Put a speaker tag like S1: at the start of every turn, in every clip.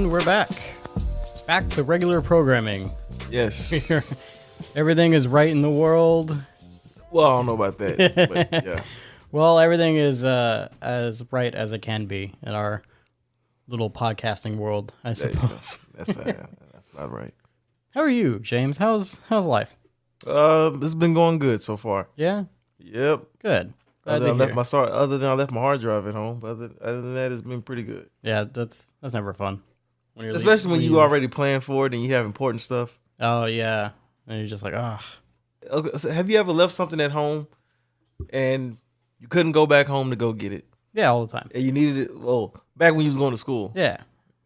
S1: everyone. We're back. Back to regular programming.
S2: Yes.
S1: Everything is right in the world.
S2: Well, I don't know about that, but yeah.
S1: Well, everything is as right as it can be in our little podcasting world, I suppose.
S2: That's about right.
S1: How are you, James? How's life?
S2: It's been going good so far.
S1: Yeah?
S2: Yep.
S1: Good.
S2: Other than I left my hard drive at home, but other than that, it's been pretty good.
S1: Yeah, that's never fun.
S2: Especially when you already planned for it and you have important stuff.
S1: Oh, yeah. And you're just like, ah.
S2: Okay, so have you ever left something at home and you couldn't go back home to go get it?
S1: Yeah, all the time.
S2: And you needed it, back when you was going to school.
S1: Yeah.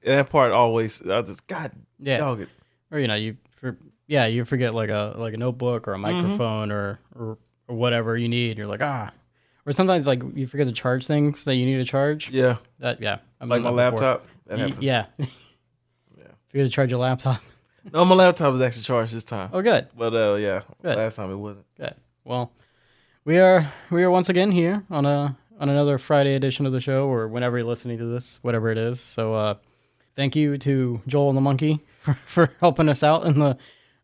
S2: And that part always, I just, God, dog it.
S1: Or, you forget like a notebook or a microphone or whatever you need. You're like, ah. Or sometimes like you forget to charge things that you need to charge.
S2: Yeah.
S1: Like
S2: my laptop. That happened.
S1: Yeah. Forget to charge your laptop.
S2: No, my laptop was actually charged this time.
S1: Oh, good.
S2: But good. Last time it wasn't.
S1: Good. Well, we are once again here on another Friday edition of the show, or whenever you're listening to this, whatever it is. So thank you to Joel and the Monkey for helping us out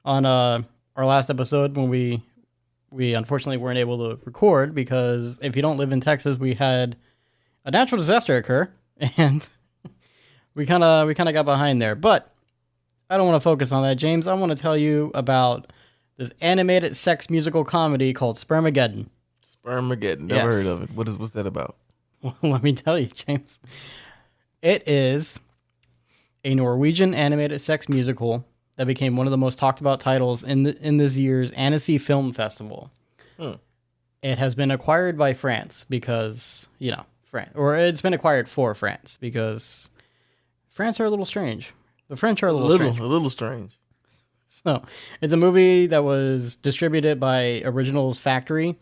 S1: on our last episode when we unfortunately weren't able to record because if you don't live in Texas, we had a natural disaster occur and we kind of got behind there. But I don't want to focus on that, James. I want to tell you about this animated sex musical comedy called Spermaggedon.
S2: Spermaggedon. Never heard of it. What's that about?
S1: Well, let me tell you, James. It is a Norwegian animated sex musical that became one of the most talked about titles in this year's Annecy Film Festival. It has been acquired by France because, France, or it's been acquired for France because France are a little strange. The French are a little strange. So it's a movie that was distributed by Originals Factory,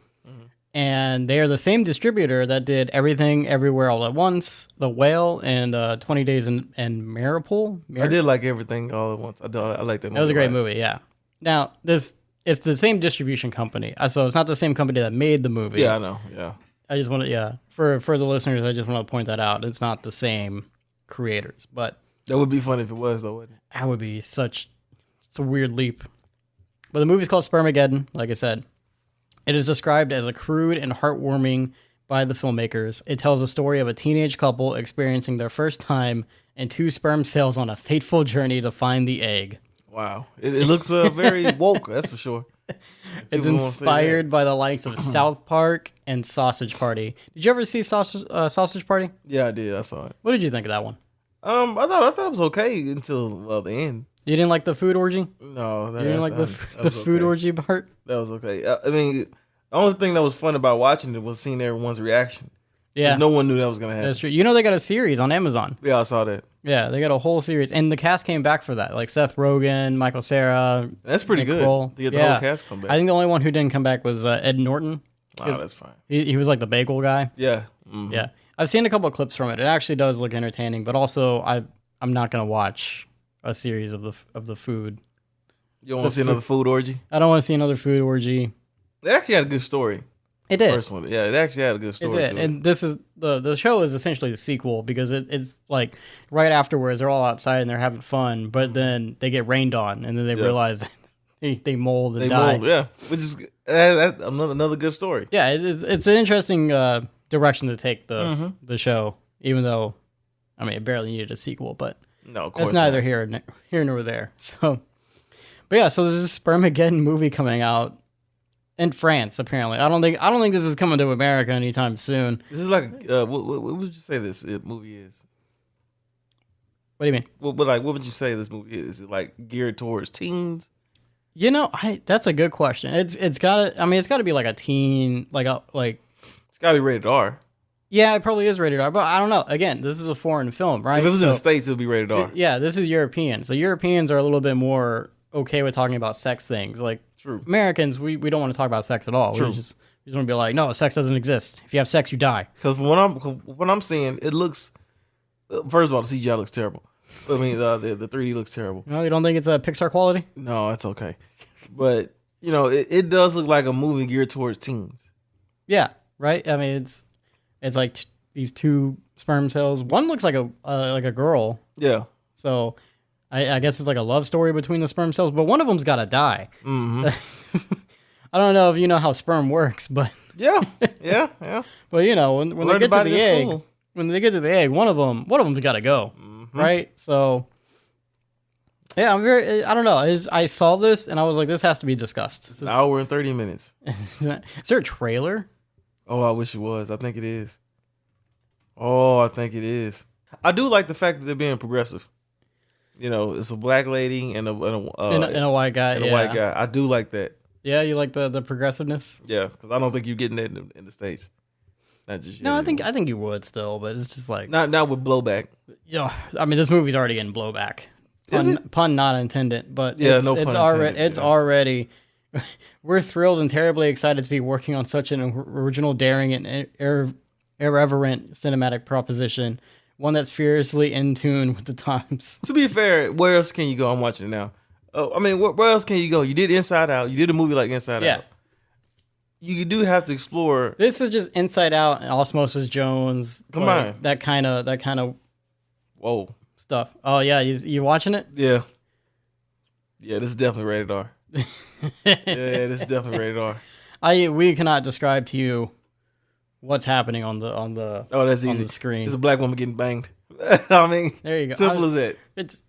S1: and they are the same distributor that did Everything Everywhere All at Once, The Whale, and 20 Days in Maripol.
S2: I did like Everything All at Once. I like that movie.
S1: That was a great movie, yeah. Now, it's the same distribution company, so it's not the same company that made the movie.
S2: Yeah, I know, yeah.
S1: I just want to, for the listeners, I just want to point that out. It's not the same creators, but...
S2: That would be fun if it was, though, wouldn't it?
S1: That would be it's a weird leap. But the movie's called Spermaggedon, like I said. It is described as a crude and heartwarming by the filmmakers. It tells the story of a teenage couple experiencing their first time and two sperm cells on a fateful journey to find the egg.
S2: Wow. It looks very woke, that's for sure.
S1: It's inspired by the likes of South Park and Sausage Party. Did you ever see Sausage Party?
S2: Yeah, I did. I saw it.
S1: What did you think of that one?
S2: I thought it was okay until the end.
S1: You didn't like the food orgy?
S2: No,
S1: you didn't like the food orgy part.
S2: That was okay. I mean, the only thing that was fun about watching it was seeing everyone's reaction.
S1: Yeah,
S2: no one knew that was gonna happen.
S1: That's true. You know they got a series on Amazon.
S2: Yeah, I saw that.
S1: Yeah, they got a whole series, and the cast came back for that. Like Seth Rogen, Michael Cera.
S2: That's pretty
S1: Nick
S2: good.
S1: Kroll.
S2: To get the whole cast come back.
S1: I think the only one who didn't come back was Ed Norton.
S2: Oh, that's fine.
S1: He was like the bagel guy.
S2: Yeah.
S1: Mm-hmm. Yeah. I've seen a couple of clips from it. It actually does look entertaining, but also I'm not gonna watch a series of the food.
S2: You don't want to see another food orgy?
S1: I don't want to see another food orgy.
S2: They actually had a good story.
S1: It did.
S2: First one. Yeah, it actually had a good story.
S1: It did. And this is the show is essentially the sequel because it's like right afterwards they're all outside and they're having fun, but then they get rained on and then they realize they mold and die.
S2: Yeah, which is another good story.
S1: Yeah, it's an interesting direction to take the show, even though I mean it barely needed a sequel, but
S2: no, of course
S1: it's neither here nor there. So, but yeah, so there's this Spermaggedon movie coming out in France. Apparently, I don't think this is coming to America anytime soon.
S2: This is like what would you say this movie is?
S1: What do you mean?
S2: What would you say this movie is? Is it like geared towards teens?
S1: That's a good question. It's gotta be like a teen, like.
S2: It's gotta be rated R.
S1: Yeah, it probably is rated R, but I don't know. Again, this is a foreign film, right?
S2: If it was in the States, it would be rated R.
S1: Yeah, this is European. So Europeans are a little bit more okay with talking about sex things. Like
S2: True.
S1: Americans, we don't want to talk about sex at all.
S2: True.
S1: We just want to be like, no, sex doesn't exist. If you have sex, you die.
S2: Because when I'm seeing, it looks. First of all, the CGI looks terrible. I mean, the 3D looks terrible.
S1: No, you don't think it's a Pixar quality?
S2: No, it's okay. But it does look like a movie geared towards teens.
S1: Yeah, right. I mean, it's like these two sperm cells. One looks like a girl.
S2: Yeah.
S1: So I guess it's like a love story between the sperm cells, but one of them's got to die.
S2: Mm-hmm.
S1: I don't know if you know how sperm works, but
S2: Yeah.
S1: but you know when they
S2: Learned
S1: get to
S2: about it
S1: the
S2: in
S1: egg,
S2: school.
S1: when they get to the egg, one of them's got to go, right? So yeah, I don't know. I saw this and I was like, this has to be discussed.
S2: It's an hour and 30 minutes.
S1: Is there a trailer?
S2: Oh, I wish it was. I think it is. Oh, I think it is. I do like the fact that they're being progressive. You know, it's a black lady and a
S1: white guy.
S2: and a white guy. I do like that.
S1: Yeah, you like the progressiveness?
S2: Yeah, because I don't think you're getting that in the States. Not just
S1: No,
S2: yet.
S1: I think you would still, but it's just like
S2: not with blowback.
S1: I mean, this movie's already getting blowback.
S2: Is it?
S1: Pun not intended, but
S2: Yeah,
S1: it's,
S2: no
S1: it's
S2: pun
S1: already
S2: intended,
S1: it's
S2: yeah.
S1: already. We're thrilled and terribly excited to be working on such an original, daring, and irreverent cinematic proposition, one that's furiously in tune with the times.
S2: To be fair, where else can you go? I'm watching it now. Oh, I mean, where else can you go? You did Inside Out. You did a movie like Inside
S1: Yeah.
S2: Out. You do have to explore.
S1: This is just Inside Out and Osmosis Jones.
S2: Come
S1: like,
S2: on.
S1: that kind of
S2: Whoa.
S1: stuff. Oh yeah, you watching it?
S2: Yeah. Yeah, this is definitely rated R. Yeah, this is definitely rated R.
S1: We cannot describe to you what's happening on the
S2: Oh, that's
S1: on
S2: easy.
S1: the screen.
S2: It's a black woman getting banged. I mean,
S1: There you go.
S2: simple as that.
S1: It's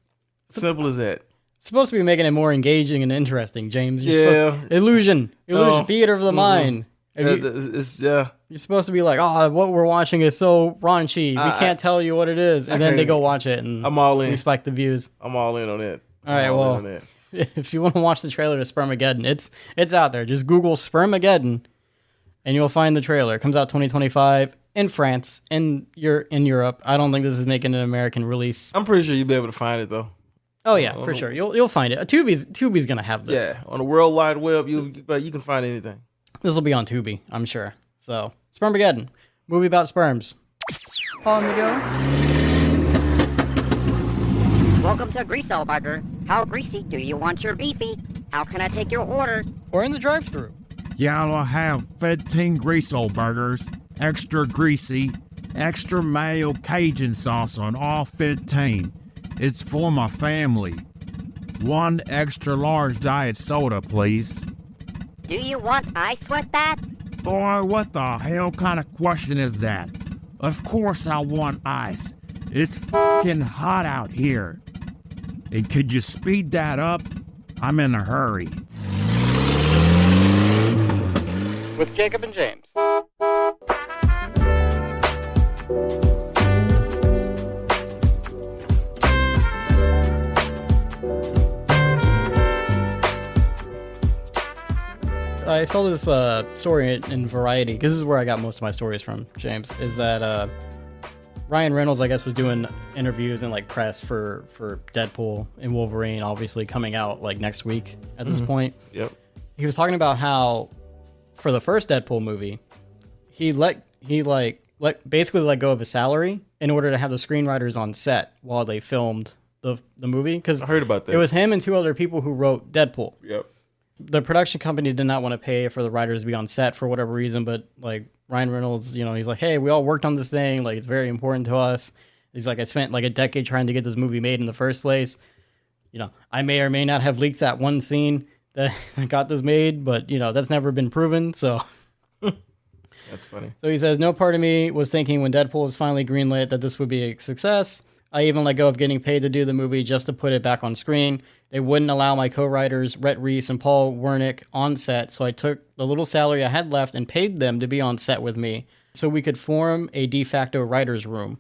S2: Simple as that.
S1: supposed to be making it more engaging and interesting, James.
S2: Yeah.
S1: Illusion,
S2: No.
S1: theater of the mind. If you-
S2: It's yeah.
S1: You're supposed to be like, oh, what we're watching is so raunchy. We can't tell you what it is, and then they
S2: can't-
S1: go watch it, and
S2: I'm all in.
S1: we spike the views.
S2: I'm all in on that.
S1: All right,
S2: I'm all
S1: well,
S2: in on that.
S1: if you want to watch the trailer to Spermaggedon, it's out there. Just Google Spermaggedon, and you'll find the trailer. It comes out 2025 in France, in Europe. I don't think this is making an American release.
S2: I'm pretty sure you'll be able to find it though.
S1: Oh yeah, for sure. You'll find it. Tubi's gonna have this.
S2: Yeah, on the World Wide Web, you can find anything.
S1: This will be on Tubi, I'm sure. So, Spermaggedon, movie about sperms. On the go.
S3: Welcome to Greaso Burger. How greasy do you want your beefy? How can I take your order?
S1: Or in the drive-thru.
S4: Y'all have 15 Greaso burgers, extra greasy, extra mayo Cajun sauce on all 15. It's for my family. 1 extra large diet soda, please.
S3: Do you want ice with that?
S4: Boy, what the hell kind of question is that? Of course I want ice. It's fucking hot out here. And could you speed that up? I'm in a hurry.
S1: With Jacob and James. I saw this story in Variety, because this is where I got most of my stories from, James, is that Ryan Reynolds, I guess, was doing interviews and like press for Deadpool and Wolverine, obviously coming out like next week at this point.
S2: Yep.
S1: He was talking about how for the first Deadpool movie, he basically let go of his salary in order to have the screenwriters on set while they filmed the movie, because
S2: I heard about that.
S1: it was him and 2 other people who wrote Deadpool.
S2: Yep.
S1: The production company did not want to pay for the writers to be on set for whatever reason, but like Ryan Reynolds, he's like, hey, we all worked on this thing. Like, it's very important to us. He's like, I spent like a decade trying to get this movie made in the first place. I may or may not have leaked that one scene that got this made, but that's never been proven. So
S2: That's funny.
S1: So he says, no part of me was thinking when Deadpool was finally greenlit that this would be a success. I even let go of getting paid to do the movie just to put it back on screen. They wouldn't allow my co-writers, Rhett Reese and Paul Wernick, on set, so I took the little salary I had left and paid them to be on set with me so we could form a de facto writer's room.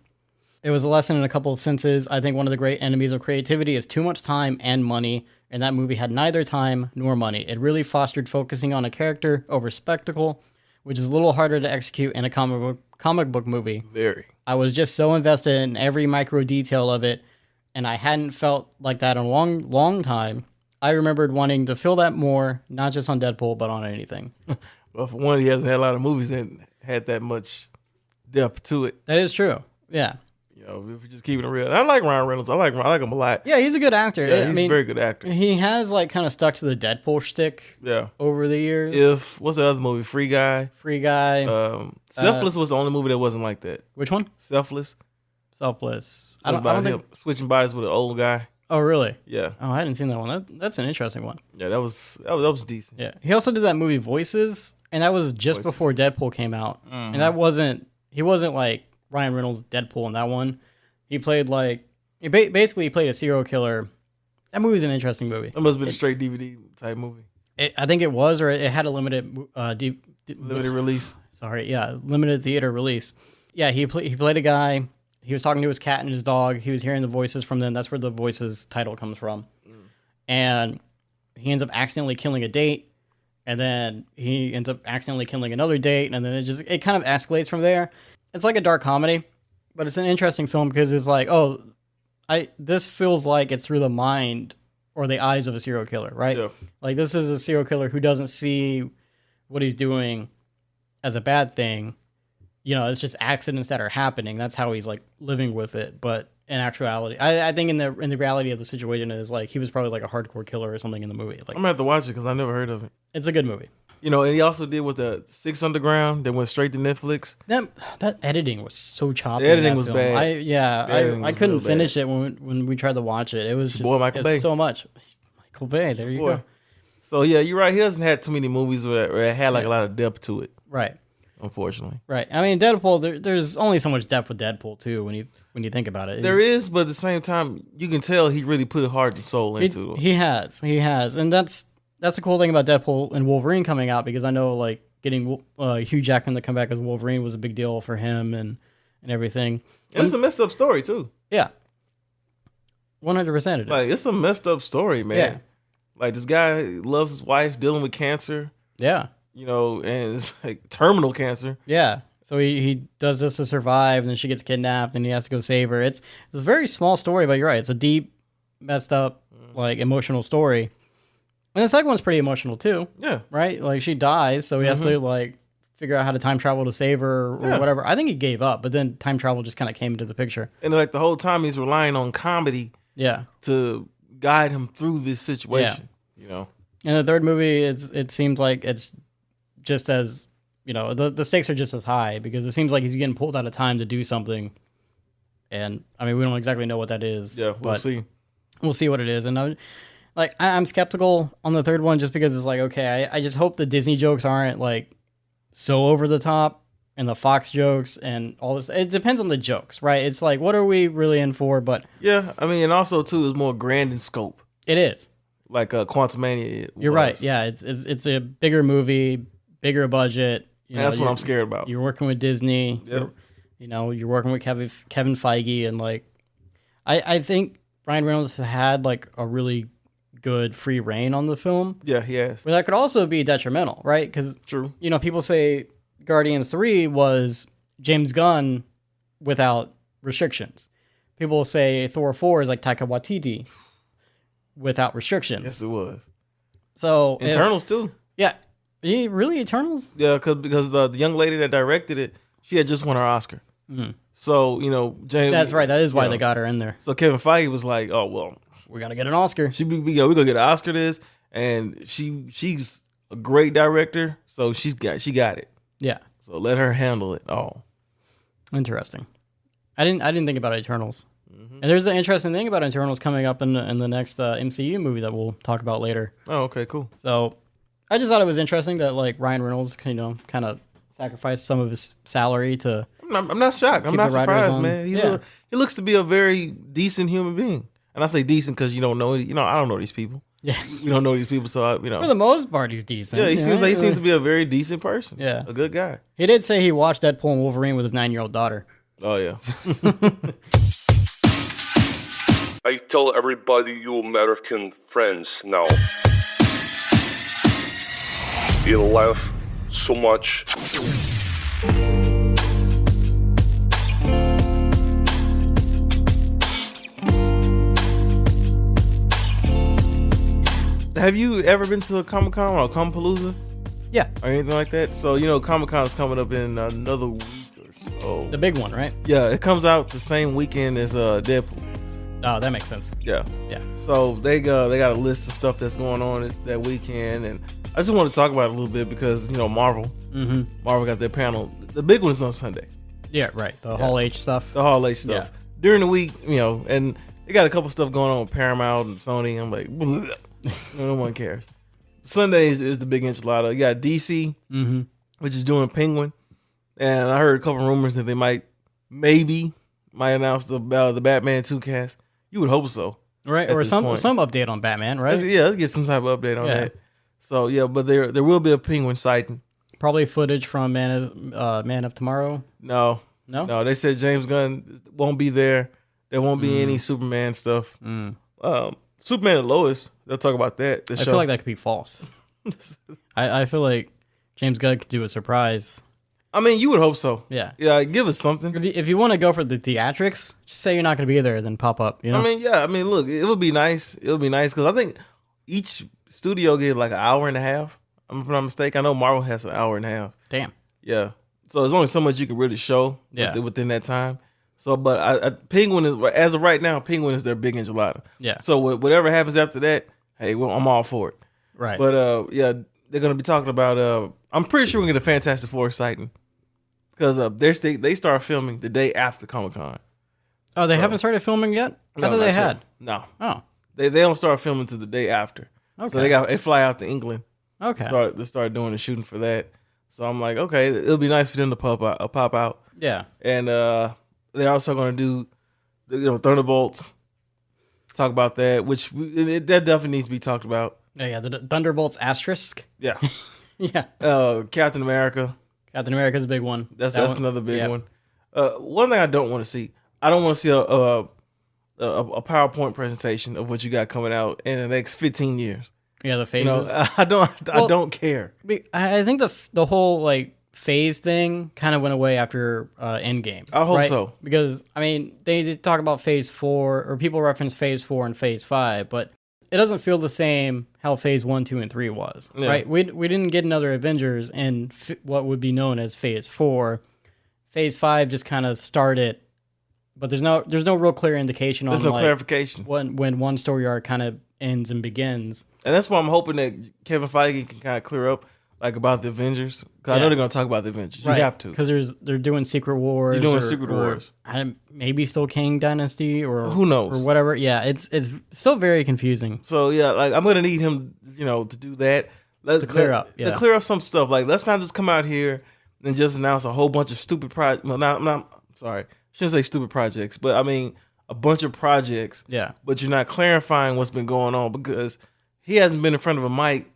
S1: It was a lesson in a couple of senses. I think one of the great enemies of creativity is too much time and money, and that movie had neither time nor money. It really fostered focusing on a character over spectacle, which is a little harder to execute in a comic book movie.
S2: Very.
S1: I was just so invested in every micro detail of it, and I hadn't felt like that in a long time. I remembered wanting to feel that more, not just on Deadpool, but on anything.
S2: Well, for one, he hasn't had a lot of movies that had that much depth to it.
S1: That is true. Yeah.
S2: If we're just keeping it real. I like Ryan Reynolds. I like him a lot.
S1: Yeah, he's a good actor.
S2: Yeah, he's a very good actor.
S1: He has like kind of stuck to the Deadpool shtick
S2: Yeah.
S1: over the years.
S2: What's the other movie? Free Guy.
S1: Free Guy.
S2: Selfless was the only movie that wasn't like that.
S1: Which one?
S2: Selfless.
S1: Selfless. I
S2: It was
S1: don't
S2: about
S1: think.
S2: him switching bodies with an old guy.
S1: Oh, really?
S2: Yeah,
S1: Oh, I hadn't seen that one. That's an interesting one.
S2: yeah, that was decent.
S1: Yeah. He also did that movie Voices, and that was just
S2: Voices.
S1: before Deadpool came out. And that he wasn't like Ryan Reynolds Deadpool in that one. He played basically he played a serial killer. That movie's an interesting movie.
S2: That must have been a straight DVD type movie,
S1: I think it was, or it had a limited
S2: limited release.
S1: limited theater release. Yeah, he played a guy. He was talking to his cat and his dog. He was hearing the voices from them. That's where the Voices title comes from. And he ends up accidentally killing a date, and then he ends up accidentally killing another date, and then it kind of escalates from there. It's like a dark comedy, but it's an interesting film because it's like, this feels like it's through the mind or the eyes of a serial killer, right?
S2: Yeah.
S1: Like this is a serial killer who doesn't see what he's doing as a bad thing. You know, it's just accidents that are happening. That's how he's like living with it. But in actuality, I think in the reality of the situation is like he was probably like a hardcore killer or something in the movie. Like
S2: I'm gonna have to watch it because I never heard of it.
S1: it's a good movie.
S2: You know, and he also did with the Six Underground that went straight to Netflix.
S1: That editing was so choppy.
S2: The editing
S1: in that
S2: was
S1: film.
S2: bad.
S1: I couldn't finish it when we tried to watch it. It was just
S2: boy Michael Bay.
S1: so much. Michael Bay, there you go.
S2: So yeah, you're right. He doesn't have too many movies where it had like a lot of depth to it.
S1: Right.
S2: Unfortunately,
S1: Right. I mean, Deadpool. There's only so much depth with Deadpool too. When you think about it,
S2: there is, but at the same time, you can tell he really put heart and soul into it.
S1: He has, and that's the cool thing about Deadpool and Wolverine coming out, because I know like getting Hugh Jackman to come back as Wolverine was a big deal for him and everything.
S2: And it's a messed up story too.
S1: Yeah. 100% it is.
S2: Like it's a messed up story, man.
S1: Yeah.
S2: Like this guy loves his wife, dealing with cancer.
S1: Yeah.
S2: You know, and it's like terminal cancer.
S1: Yeah. So he does this to survive, and then she gets kidnapped, and he has to go save her. It's a very small story, but you're right. It's a deep, messed up, like emotional story. And the second one's pretty emotional too.
S2: Yeah.
S1: Right? Like she dies, so he has to like figure out how to time travel to save her or whatever. I think he gave up, but then time travel just kind of came into the picture.
S2: And like the whole time he's relying on comedy
S1: Yeah.
S2: to guide him through this situation. You know.
S1: In the third movie, it seems like it's just as, you know, the stakes are just as high, because it seems like he's getting pulled out of time to do something. And I mean, we don't exactly know what that is.
S2: Yeah, we'll see.
S1: We'll see what it is. And I'm skeptical on the third one, just because it's like, okay, I just hope the Disney jokes aren't like so over the top, and the Fox jokes and all this. It depends on the jokes, right? It's like, what are we really in for? But
S2: yeah, I mean, and also too, it's more grand in scope.
S1: it is.
S2: Like Quantumania.
S1: You're right. Yeah, it's a bigger movie, bigger budget.
S2: That's what I'm scared about.
S1: You're working with Disney.
S2: Yep.
S1: You're working with Kevin Feige, and like, I think Ryan Reynolds has had like a really good free reign on the film.
S2: Yeah, he has.
S1: But that could also be detrimental, right? Because
S2: True.
S1: people say Guardians 3 was James Gunn without restrictions. People say Thor 4 is like Taika Waititi without restrictions.
S2: Yes, it was.
S1: So
S2: Eternals too.
S1: Yeah. Really, Eternals?
S2: Yeah, because the young lady that directed it, she had just won her Oscar. So James.
S1: That's right. That is why they got her in there.
S2: So Kevin Feige was like, "Oh well,
S1: We're gonna get an Oscar."
S2: we gonna get an Oscar this," and she's a great director, so she got it.
S1: Yeah.
S2: So let her handle it all.
S1: Interesting. I didn't think about Eternals. And there's an interesting thing about Eternals coming up in the next MCU movie that we'll talk about later.
S2: Oh, okay, cool.
S1: So I just thought it was interesting that like Ryan Reynolds, kind of sacrificed some of his salary to.
S2: I'm not shocked. I'm
S1: Keep
S2: not
S1: the writers
S2: surprised,
S1: on.
S2: man.
S1: Yeah.
S2: He looks to be a very decent human being, and I say decent because you don't know. I don't know these people.
S1: Yeah.
S2: You don't know these people, so
S1: For the most part, he's decent.
S2: Yeah, he
S1: you
S2: seems
S1: know?
S2: to be a very decent person.
S1: Yeah.
S2: A good guy.
S1: He did say he watched Deadpool and Wolverine with his 9-year-old daughter.
S2: Oh yeah.
S5: I tell everybody you American friends now. You laugh so much.
S2: Have you ever been to a Comic-Con or Compalooza
S1: Yeah.
S2: or anything like that? So Comic-Con is coming up in another week or so.
S1: The big one, right?
S2: Yeah, it comes out the same weekend as Deadpool.
S1: Oh, that makes sense.
S2: Yeah.
S1: Yeah.
S2: So they got a list of stuff that's going on that weekend, and I just want to talk about it a little bit because Marvel. Marvel got their panel. The big one is on Sunday.
S1: Yeah, right. The Hall H stuff.
S2: The Hall H stuff. during the week, and they got a couple stuff going on with Paramount and Sony. I'm like, no one cares. Sundays is the big enchilada. You got DC, which is doing Penguin, and I heard a couple rumors that they might announce the Batman 2 cast. You would hope so,
S1: right? Or some update on Batman, right?
S2: Let's get some type of update on that. So yeah, but there will be a Penguin sighting. Probably
S1: footage from Man of Tomorrow.
S2: No. They said James Gunn won't be there. There won't be any Superman stuff. Superman and Lois. They'll talk about that.
S1: I feel like that could be false. I feel like James Gunn could do a surprise.
S2: I mean, you would hope so.
S1: Yeah.
S2: Yeah, give us something.
S1: If you want to go for the theatrics, just say you're not going to be there, then pop up. You know?
S2: I mean, look, it would be nice. It would be nice because I think each studio gets like an hour and a half. If I'm not mistaken. I know Marvel has an hour and a half.
S1: Damn.
S2: Yeah. So there's only so much you can really show within that time. So, but Penguin is, as of right now, Penguin is their big enchilada.
S1: Yeah.
S2: So whatever happens after that, hey, I'm all for it.
S1: Right.
S2: But yeah, they're gonna be talking about. I'm pretty sure we're gonna get a Fantastic Four sighting because they start filming the day after Comic-Con.
S1: Oh, they haven't started filming yet? I thought they had.
S2: No.
S1: Oh.
S2: They don't start filming till the day after.
S1: Okay.
S2: So they fly out to England.
S1: Okay.
S2: They start doing the shooting for that. So I'm like, okay, it'll be nice for them to pop out.
S1: Yeah.
S2: And they're also going to do, Thunderbolts. Talk about that, which that definitely needs to be talked about.
S1: Yeah, the Thunderbolts asterisk.
S2: Yeah.
S1: Yeah.
S2: Captain America.
S1: Captain America's a big one.
S2: That's another big one. One thing I don't want to see. I don't want to see a PowerPoint presentation of what you got coming out in the next 15 years.
S1: Yeah, the phases.
S2: I don't care.
S1: I think the whole phase thing kind of went away after Endgame.
S2: I hope so.
S1: Because they talk about Phase 4, or people reference Phase 4 and Phase 5, but it doesn't feel the same how Phase 1, 2, and 3 was. Yeah. Right? We didn't get another Avengers in what would be known as Phase 4. Phase 5 just kind of started, but there's no real clear indication on
S2: clarification
S1: when one story arc kind of ends and begins.
S2: And that's why I'm hoping that Kevin Feige can kind of clear up about the Avengers. Because I know they're going to talk about the Avengers.
S1: Right.
S2: You have to.
S1: Because they're doing Secret Wars.
S2: They're doing Secret Wars.
S1: Maybe still Kang Dynasty or
S2: who knows?
S1: Or whatever. Yeah, it's still very confusing.
S2: So yeah, I'm going to need him, to do that.
S1: To clear up
S2: some stuff. Let's not just come out here and just announce a whole bunch of stupid projects. Well, I'm sorry. I shouldn't say stupid projects, but I mean a bunch of projects.
S1: Yeah.
S2: But you're not clarifying what's been going on because he hasn't been in front of a mic.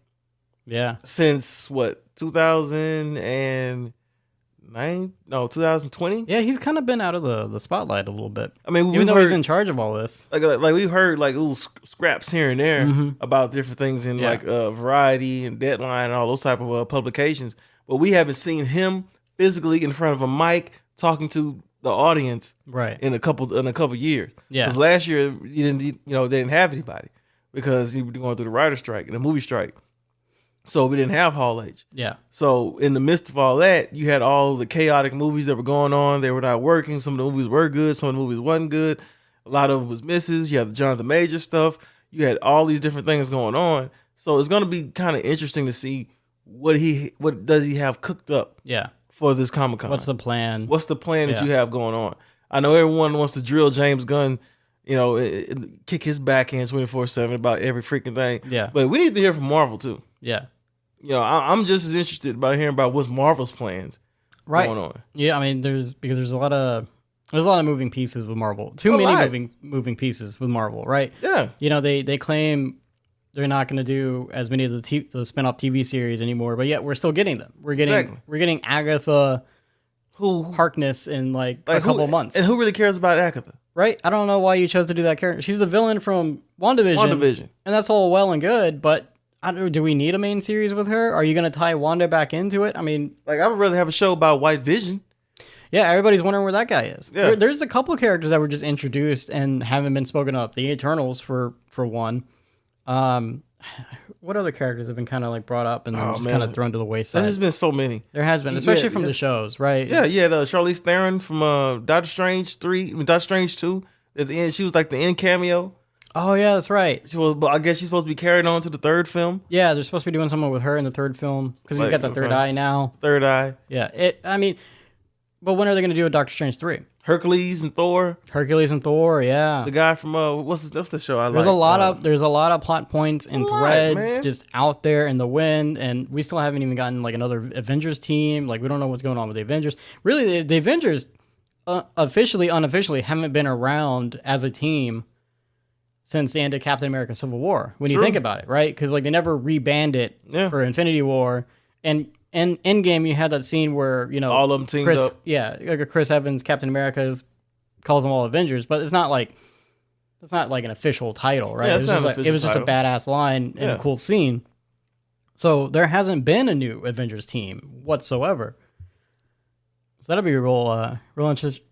S1: Yeah.
S2: Since 2009? No, 2020.
S1: Yeah, he's kind of been out of the spotlight a little bit.
S2: I mean,
S1: even though he's in charge of all this,
S2: like we've heard little scraps here and there about different things in Variety and Deadline and all those type of publications, but we haven't seen him physically in front of a mic talking to the audience in a couple years.
S1: Yeah,
S2: because last year they didn't have anybody because he was going through the writer's strike and the movie strike. So we didn't have Hall H.
S1: Yeah.
S2: So in the midst of all that, you had all the chaotic movies that were going on. They were not working. Some of the movies were good. Some of the movies wasn't good. A lot of them was misses. You had the Jonathan Major stuff. You had all these different things going on. So it's going to be kind of interesting to see what does he have cooked up.
S1: Yeah.
S2: For this Comic-Con.
S1: What's the plan?
S2: What's the plan that you have going on? I know everyone wants to drill James Gunn, kick his backhand 24/7 about every freaking thing.
S1: Yeah.
S2: But we need to hear from Marvel too.
S1: Yeah.
S2: I'm just as interested about hearing about what's Marvel's plans going on.
S1: Yeah, there's a lot of moving pieces with Marvel. Too many moving pieces with Marvel, right?
S2: Yeah.
S1: They claim they're not going to do as many of the spin-off TV series anymore, but yet we're still getting them. We're getting Agatha Harkness in a couple months.
S2: And who really cares about Agatha?
S1: Right? I don't know why you chose to do that character. She's the villain from WandaVision. And that's all well and good, but do we need a main series with her? Are you going to tie Wanda back into it? I would
S2: rather have a show about White Vision.
S1: Yeah, everybody's wondering where that guy is.
S2: Yeah.
S1: There's a couple characters that were just introduced and haven't been spoken of. The Eternals, for one. What other characters have been kind of brought up and then just kind of thrown to the wayside?
S2: There's just been so many.
S1: There has been, especially from the shows, right?
S2: Yeah, you had Charlize Theron from Doctor Strange 2. At the end, she was like the end cameo.
S1: Oh yeah, that's right.
S2: But I guess she's supposed to be carried on to the third film.
S1: Yeah, they're supposed to be doing something with her in the third film because he's got the third eye now.
S2: Third eye.
S1: Yeah, But when are they going to do a Doctor Strange 3?
S2: Hercules and Thor.
S1: Hercules and Thor, yeah.
S2: The guy from what's the show I
S1: There's
S2: like?
S1: There's a lot of plot points and threads just out there in the wind, and we still haven't even gotten like another Avengers team. Like we don't know what's going on with the Avengers. Really, the Avengers unofficially haven't been around as a team since the end of Captain America: Civil War. When you think about it, right? Because like they never rebanded for Infinity War, and in Endgame you had that scene where
S2: all of them teamed up.
S1: Yeah, Chris Evans, Captain America, calls them all Avengers, but it's not like an official title, right?
S2: Yeah,
S1: it was just a badass line and a cool scene. So there hasn't been a new Avengers team whatsoever. So that'll be real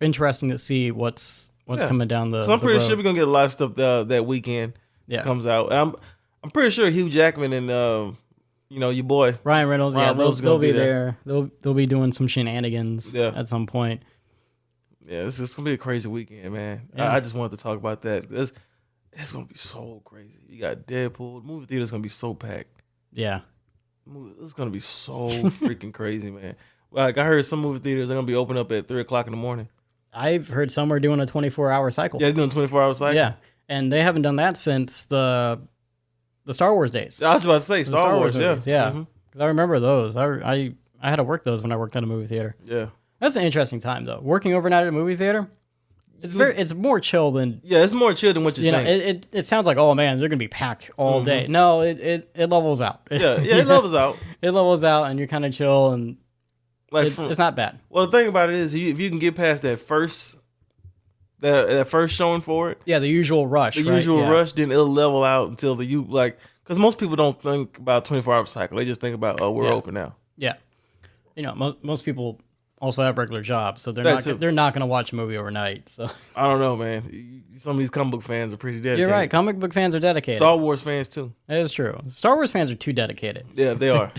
S1: interesting to see what's coming down the.
S2: I'm pretty
S1: road.
S2: sure we're gonna get a lot of stuff that weekend. That comes out. And I'm pretty sure Hugh Jackman and your boy
S1: Ryan Reynolds.
S2: Reynolds
S1: they'll be there. They'll be doing some shenanigans at some point.
S2: Yeah, it's gonna be a crazy weekend, man. Yeah. I just wanted to talk about that. It's gonna be so crazy. You got Deadpool. The movie theater's gonna be so packed.
S1: Yeah,
S2: it's gonna be so freaking crazy, man. Like I heard some movie theaters are gonna be open up at 3:00 in the morning.
S1: I've heard some are doing a 24-hour cycle.
S2: Yeah, they're doing 24-hour cycle.
S1: Yeah, and they haven't done that since the Star Wars days.
S2: I was about to say Star Wars
S1: movies, yeah.
S2: Mm-hmm.
S1: Because I remember those. I had to work those when I worked at a movie theater.
S2: Yeah.
S1: That's an interesting time though. Working overnight at a movie theater, it's more chill than
S2: it's more chill than what you think.
S1: It sounds like, oh man, they're gonna be packed all day. No, it levels out.
S2: It levels out.
S1: It levels out, and you're kind of chill, and it's not bad.
S2: Well, the thing about it is, if you can get past that first showing for it,
S1: the usual rush,
S2: rush, then it'll level out until because most people don't think about 24-hour cycle. They just think about we're open now.
S1: Yeah, most people also have regular jobs, so they're not going to watch a movie overnight. So
S2: I don't know, man. Some of these comic book fans are pretty dedicated.
S1: You're right. Comic book fans are dedicated.
S2: Star Wars fans too.
S1: That is true. Star Wars fans are too dedicated.
S2: Yeah, they are.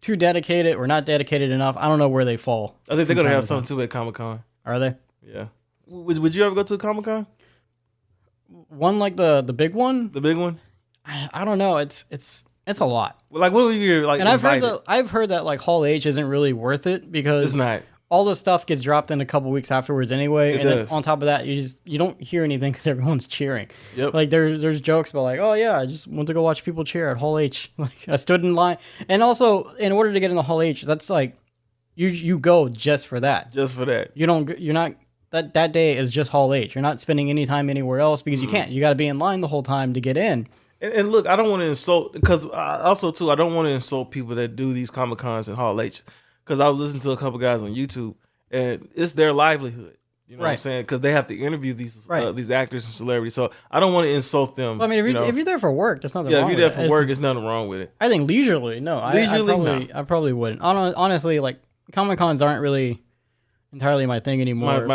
S1: Too dedicated or not dedicated enough. I don't know where they fall.
S2: I think they're going to have something too at Comic-Con.
S1: Are they?
S2: Yeah. Would you ever go to a Comic-Con?
S1: One like the big one?
S2: The big one?
S1: I don't know. It's a lot.
S2: Like what would you like?
S1: And I've heard that like Hall H isn't really worth it because
S2: it's not.
S1: All the stuff gets dropped in a couple weeks afterwards anyway,
S2: It
S1: and
S2: does.
S1: then on top of that, you don't hear anything because everyone's cheering.
S2: Yep.
S1: Like there's jokes about like, oh yeah, I just went to go watch people cheer at Hall H. Like I stood in line, and also in order to get in the Hall H, that's like you go just for that.
S2: Just for that.
S1: You're not that day is just Hall H. You're not spending any time anywhere else because you can't. You got to be in line the whole time to get in.
S2: And look, I don't want to insult because I don't want to insult people that do these Comic Cons and Hall H because I was listening to a couple guys on YouTube and it's their livelihood. You know what I'm saying? Because they have to interview these actors and celebrities. So I don't want to insult them.
S1: Well, I mean, if you're there for work, there's nothing wrong with it.
S2: Yeah, if you're there for work, there's nothing wrong with it.
S1: I think leisurely, no. I probably wouldn't. Honestly, like Comic Cons aren't really entirely my thing anymore.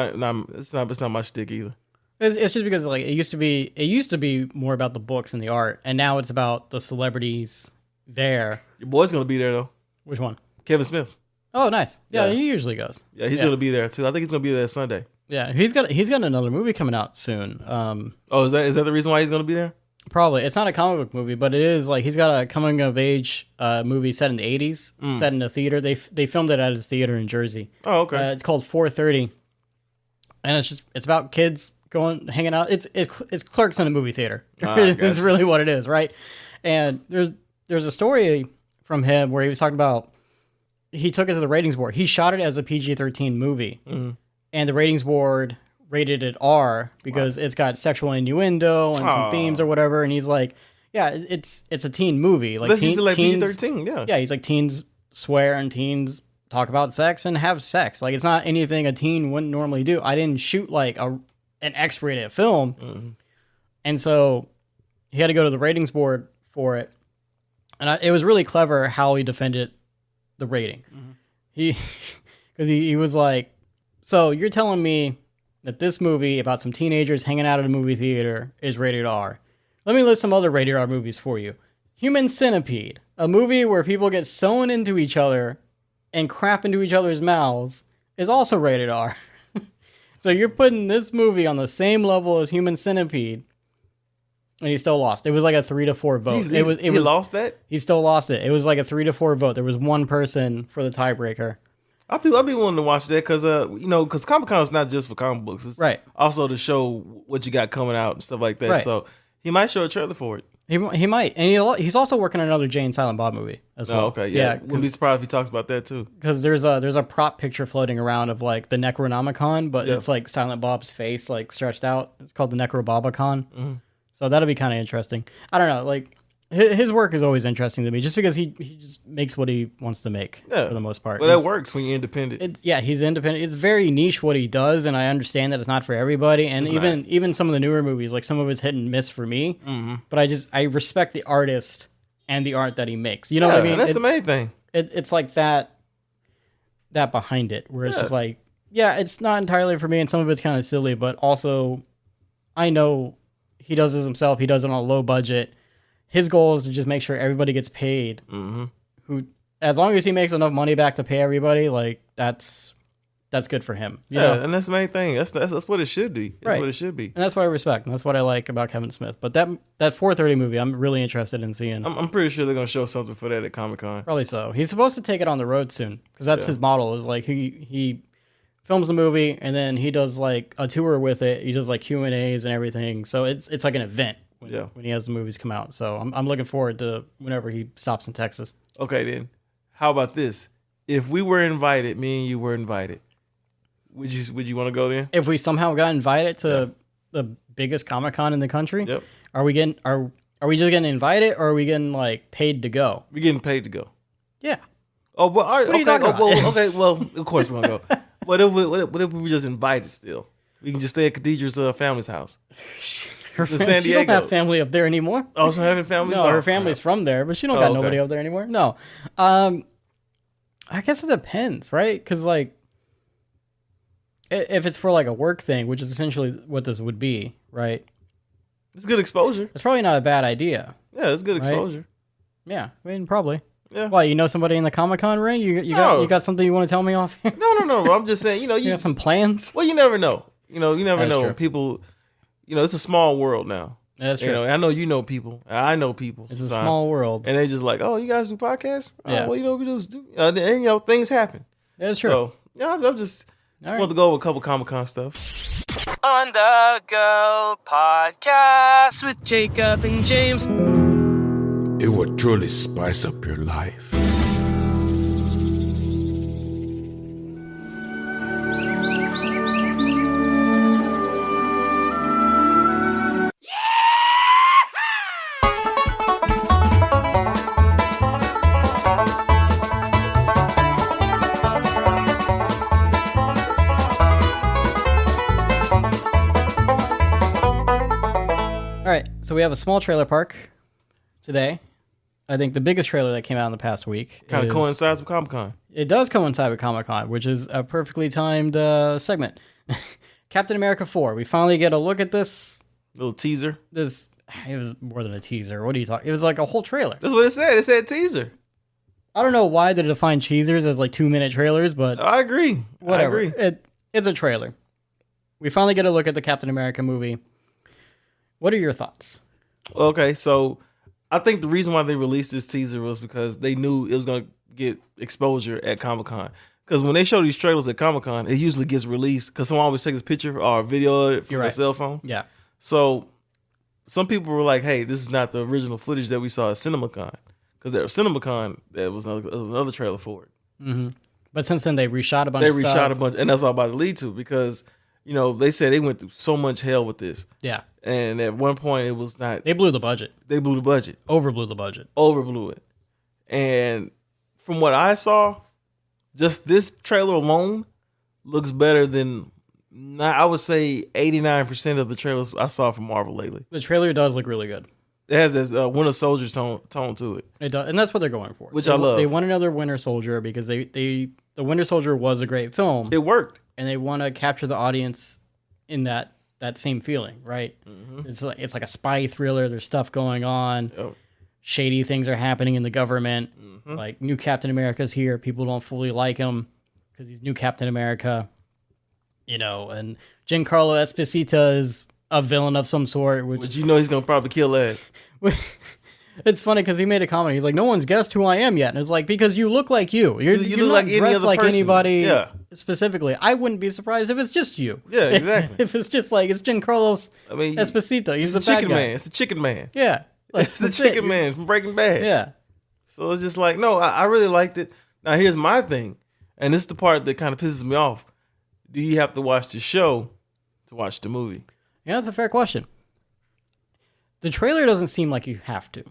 S2: It's not my shtick either.
S1: It's just because like it used to be more about the books and the art, and now it's about the celebrities there.
S2: Your boy's gonna be there though.
S1: Which one?
S2: Kevin Smith.
S1: Oh, nice. Yeah, he usually goes.
S2: Yeah, he's gonna be there too. I think he's gonna be there Sunday.
S1: Yeah, he's got another movie coming out soon.
S2: Is that the reason why he's gonna be there?
S1: Probably. It's not a comic book movie, but it is like he's got a coming of age movie set in the 80s, set in a theater. They filmed it at his theater in Jersey.
S2: Oh, okay.
S1: It's called 4:30, and it's about kids hanging out. It's clerks in a movie theater. It's really what it is, right? And there's a story from him where he was talking about he took it to the ratings board. He shot it as a PG-13 movie, and the ratings board rated it R because it's got sexual innuendo and some themes or whatever. And he's like, yeah, it's a teen movie. Like
S2: teens, PG-13, yeah.
S1: Yeah, he's like teens swear and teens talk about sex and have sex. Like it's not anything a teen wouldn't normally do. I didn't shoot like an X-rated film, and so he had to go to the ratings board for it. And it was really clever how he defended the rating. Because he was like, so you're telling me that this movie about some teenagers hanging out at a movie theater is rated R. Let me list some other rated R movies for you. Human Centipede, a movie where people get sewn into each other and crap into each other's mouths, is also rated R. So you're putting this movie on the same level as Human Centipede, and he still lost. It was like a 3-4 vote.
S2: He lost that?
S1: He still lost it. It was like a 3-4 vote. There was one person for the tiebreaker.
S2: I'll be willing to watch that because because Comic-Con is not just for comic books. It's
S1: Right.
S2: also to show what you got coming out and stuff like that.
S1: Right.
S2: So he might show a trailer for it.
S1: He might, and he's also working on another Jay and Silent Bob movie as well.
S2: Oh, okay, yeah. Wouldn't be surprised if he talks about that too.
S1: Because there's a prop picture floating around of like the Necronomicon, but it's like Silent Bob's face like stretched out. It's called the Necrobobicon. Mm-hmm. So that'll be kind of interesting. I don't know, like his work is always interesting to me, just because he just makes what he wants to make for the most part.
S2: Well, that works when you're independent.
S1: He's independent. It's very niche what he does, and I understand that it's not for everybody. And even some of the newer movies, like some of it's hit and miss for me. Mm-hmm. But I respect the artist and the art that he makes. You know what I mean?
S2: And that's the main thing.
S1: It's like that behind it, where it's just like, it's not entirely for me, and some of it's kind of silly, but also I know he does this himself. He does it on a low budget. His goal is to just make sure everybody gets paid. Mm-hmm. Who, as long as he makes enough money back to pay everybody, like that's good for him. You know?
S2: And that's the main thing. That's what it should be. That's what it should be.
S1: And that's what I respect. And that's what I like about Kevin Smith. But that 4:30 movie, I'm really interested in seeing.
S2: I'm pretty sure they're gonna show something for that at Comic-Con.
S1: Probably so. He's supposed to take it on the road soon because that's his model. Is like he films the movie and then he does like a tour with it. He does like Q&As and everything. So it's like an event. When he has the movies come out. So I'm looking forward to whenever he stops in Texas.
S2: Okay, then. How about this? If we were invited, me and you were invited, would you want to go then?
S1: If we somehow got invited to the biggest Comic-Con in the country, are we just getting invited, or are we getting like paid to go?
S2: We're getting paid to go.
S1: Yeah.
S2: Oh, well, all right.
S1: What are you talking about?
S2: Okay, well, of course we're gonna go. What if we were just invited still? We can just stay at Khadija's family's house. San
S1: She
S2: Diego.
S1: don't have family up there anymore.
S2: Also having family?
S1: No, her family's from there, but she don't got nobody up there anymore. No. I guess it depends, right? Because like, if it's for like a work thing, which is essentially what this would be, right?
S2: It's good exposure.
S1: It's probably not a bad idea.
S2: Yeah, it's good exposure.
S1: Yeah, I mean, probably.
S2: Yeah.
S1: Why, you know somebody in the Comic-Con ring? You got something you want to tell me off here?
S2: No. I'm just saying,
S1: you got some plans?
S2: Well, you never know. You never know.
S1: True.
S2: People, it's a small world now.
S1: That's true.
S2: I know you know people. I know people.
S1: It's a small world.
S2: And they just like, oh, you guys do podcasts?
S1: Yeah.
S2: Oh, well, we do. And things happen.
S1: That's true.
S2: So, I'm just want to go with a couple Comic-Con stuff.
S6: On the Go podcast with Jacob and James.
S7: It would truly spice up your life.
S1: All right, so we have a small trailer park today. I think the biggest trailer that came out in the past week.
S2: Kind of coincides with Comic-Con.
S1: It does coincide with Comic-Con, which is a perfectly timed segment. Captain America 4. We finally get a look at this.
S2: Little teaser.
S1: It was more than a teaser. What are you talking? It was like a whole trailer.
S2: That's what it said. It said teaser.
S1: I don't know why they define teasers as like 2-minute trailers, but
S2: I agree.
S1: Whatever.
S2: I agree.
S1: It's a trailer. We finally get a look at the Captain America movie. What are your thoughts?
S2: Okay, so I think the reason why they released this teaser was because they knew it was going to get exposure at Comic-Con. Because when they show these trailers at Comic-Con, it usually gets released because someone always takes a picture or a video of it from their cell phone.
S1: Yeah.
S2: So some people were like, hey, this is not the original footage that we saw at CinemaCon. Because there was CinemaCon, there was another trailer for it.
S1: Mm-hmm. But since then, they reshot a bunch of stuff.
S2: They reshot a bunch, and that's what I'm about to lead to because, they said they went through so much hell with this.
S1: Yeah.
S2: And at one point, it was not...
S1: They blew the budget.
S2: Overblew the budget. it. And from what I saw, just this trailer alone looks better than, I would say, 89% of the trailers I saw from Marvel lately.
S1: The trailer does look really good.
S2: It has this Winter Soldier tone to it.
S1: It does, and that's what they're going for.
S2: Which I love.
S1: They want another Winter Soldier because the Winter Soldier was a great film.
S2: It worked.
S1: And they want to capture the audience in that same feeling, right?
S2: Mm-hmm.
S1: It's like a spy thriller. There's stuff going on.
S2: Yep.
S1: Shady things are happening in the government.
S2: Mm-hmm.
S1: Like new Captain America's here. People don't fully like him because he's new Captain America. And Giancarlo Esposito is a villain of some sort.
S2: Which he's gonna probably kill Ed.
S1: It's funny because he made a comment. He's like, "No one's guessed who I am yet," and it's like because you look like you. You're
S2: You
S1: not
S2: look like any
S1: dressed
S2: other
S1: like
S2: person.
S1: anybody.
S2: Yeah.
S1: Specifically, I wouldn't be surprised if it's just you.
S2: Yeah, exactly.
S1: If it's just like it's Giancarlo
S2: I mean,
S1: Esposito. He's the
S2: it's
S1: bad
S2: chicken
S1: guy.
S2: man. It's the chicken man.
S1: Yeah, like,
S2: It's the
S1: that's
S2: chicken
S1: it.
S2: man from Breaking Bad.
S1: Yeah.
S2: So it's just like, no, I really liked it. Now here's my thing, and this is the part that kind of pisses me off. Do you have to watch the show to watch the movie?
S1: Yeah, that's a fair question. The trailer doesn't seem like you have to.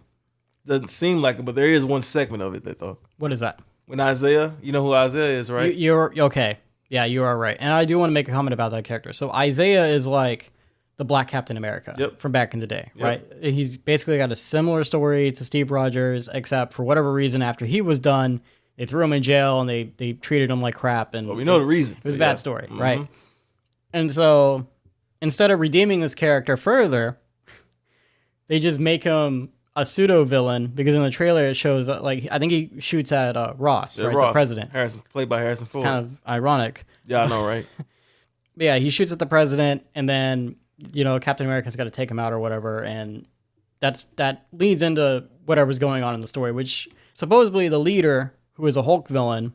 S2: Doesn't seem like it, but there is one segment of it that though.
S1: What is that?
S2: When Isaiah, you know who Isaiah is, right?
S1: You're okay. Yeah, you are right. And I do want to make a comment about that character. So Isaiah is like the Black Captain America from back in the day, right? He's basically got a similar story to Steve Rogers, except for whatever reason, after he was done, they threw him in jail and they treated him like crap. And
S2: Well, we know the reason.
S1: It was a bad story, right? And so instead of redeeming this character further, they just make him a pseudo villain because in the trailer it shows that, like, I think he shoots at Ross, right?
S2: Ross,
S1: The president.
S2: played by Harrison Ford.
S1: Kind of ironic.
S2: Yeah, I know, right?
S1: But yeah, he shoots at the president, and then Captain America's got to take him out or whatever, and that leads into whatever's going on in the story. Which supposedly the leader, who is a Hulk villain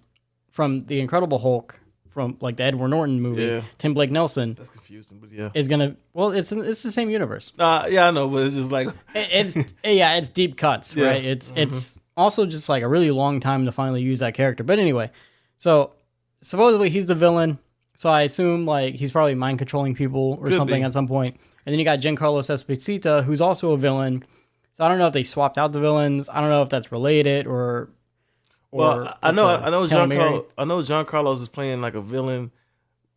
S1: from the Incredible Hulk, from like the Edward Norton movie, Tim Blake Nelson.
S2: That's confusing, but yeah,
S1: is gonna. Well, it's the same universe.
S2: Yeah, I know, but it's just like
S1: it's deep cuts, right? It's also just like a really long time to finally use that character. But anyway, so supposedly he's the villain. So I assume like he's probably mind controlling people or something at some point. And then you got Giancarlo Esposito, who's also a villain. So I don't know if they swapped out the villains. I don't know if that's related or
S2: I know John Carlos is playing like a villain,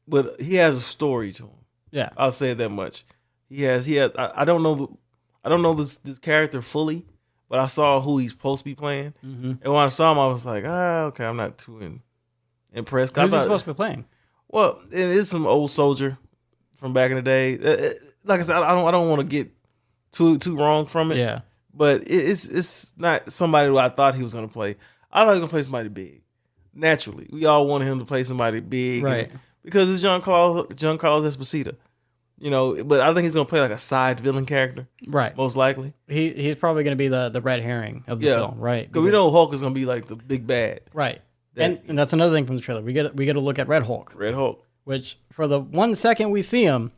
S2: but he has a story to him.
S1: Yeah,
S2: I'll say it that much. He has. I don't know this character fully, but I saw who he's supposed to be playing, and when I saw him, I was like, okay, I'm not too impressed.
S1: Who's he supposed to be playing?
S2: Well, it is some old soldier from back in the day. Like I said, I don't want to get too wrong from it.
S1: Yeah,
S2: but it's not somebody who I thought he was going to play. I thought he was going to play somebody big. Naturally, we all wanted him to play somebody big,
S1: right?
S2: Because it's Giancarlo Esposito, But I think he's going to play like a side villain character,
S1: right?
S2: Most likely,
S1: he's probably going to be the red herring of the film, right?
S2: Because we know Hulk is going to be like the big bad,
S1: right? And that's another thing from the trailer. We get to look at Red Hulk.
S2: Red Hulk,
S1: which for the 1 second we see him,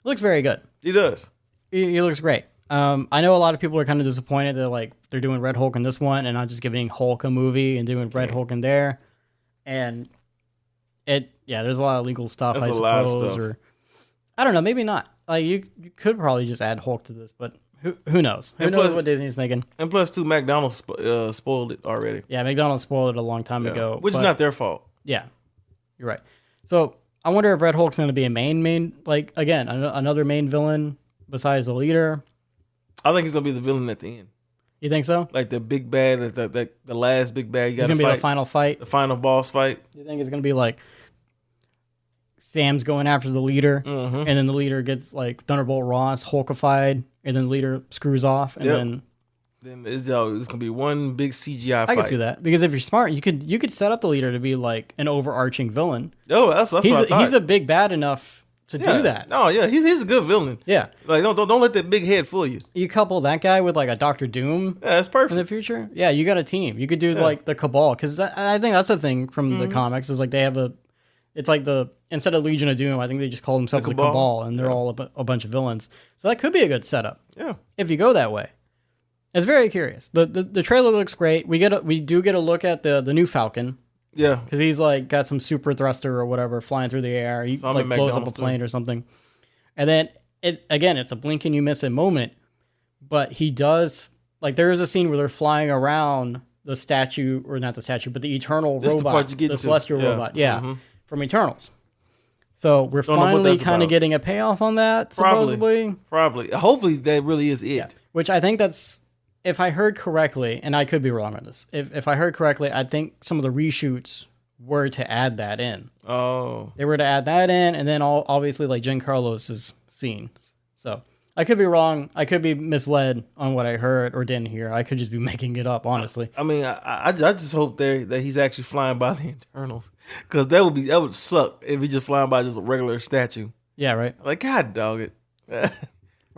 S1: looks very good.
S2: He does.
S1: He looks great. I know a lot of people are kind of disappointed that they're doing Red Hulk in this one and not just giving Hulk a movie and doing Red Hulk in there. And there's a lot of legal stuff, I suppose, or I don't know, maybe not. Like you could probably just add Hulk to this, but who knows? Who knows what Disney's thinking?
S2: And plus, too, McDonald's spoiled it already.
S1: Yeah, McDonald's spoiled it a long time ago,
S2: which is not their fault.
S1: Yeah, you're right. So I wonder if Red Hulk's going to be a main, like again, another main villain besides the leader.
S2: I think he's gonna be the villain at the end.
S1: You think so?
S2: Like the big bad, the last big bad.
S1: He's gonna be the final fight,
S2: the final boss fight.
S1: You think it's gonna be like Sam's going after the leader, and then the leader gets like Thunderbolt Ross Hulkified, and then the leader screws off, and
S2: then it's gonna be one big CGI fight.
S1: I can see that because if you're smart, you could set up the leader to be like an overarching villain.
S2: Oh, that's what I thought.
S1: He's a big bad enough to do that.
S2: No, he's a good villain.
S1: Yeah,
S2: like don't let that big head fool you.
S1: You couple that guy with like a Doctor Doom.
S2: Yeah, that's perfect
S1: in the future. Yeah, you got a team. You could do like the Cabal because I think that's the thing from the comics is like they have it's like instead of Legion of Doom, I think they just call themselves the Cabal, and they're all a bunch of villains. So that could be a good setup.
S2: Yeah,
S1: if you go that way. It's very curious. The trailer looks great. We do get a look at the new Falcon.
S2: Yeah,
S1: because he's like got some super thruster or whatever flying through the air. He like blows up a plane or something. And then it's a blink and you miss it moment. But he does like there is a scene where they're flying around the statue, or not the statue, but the Eternal robot, the celestial robot, from Eternals. So we're finally kind of getting a payoff on that. Supposedly,
S2: probably. Hopefully, that really is it.
S1: Yeah. Which I think that's. If I heard correctly, and I could be wrong on this, if I heard correctly, I think some of the reshoots were to add that in.
S2: Oh.
S1: They were to add that in, and then obviously like Giancarlo's scene. So I could be wrong. I could be misled on what I heard or didn't hear. I could just be making it up, honestly.
S2: I mean, I just hope that he's actually flying by the Eternals, because that would suck if he's just flying by just a regular statue.
S1: Yeah, right.
S2: Like, God dog it.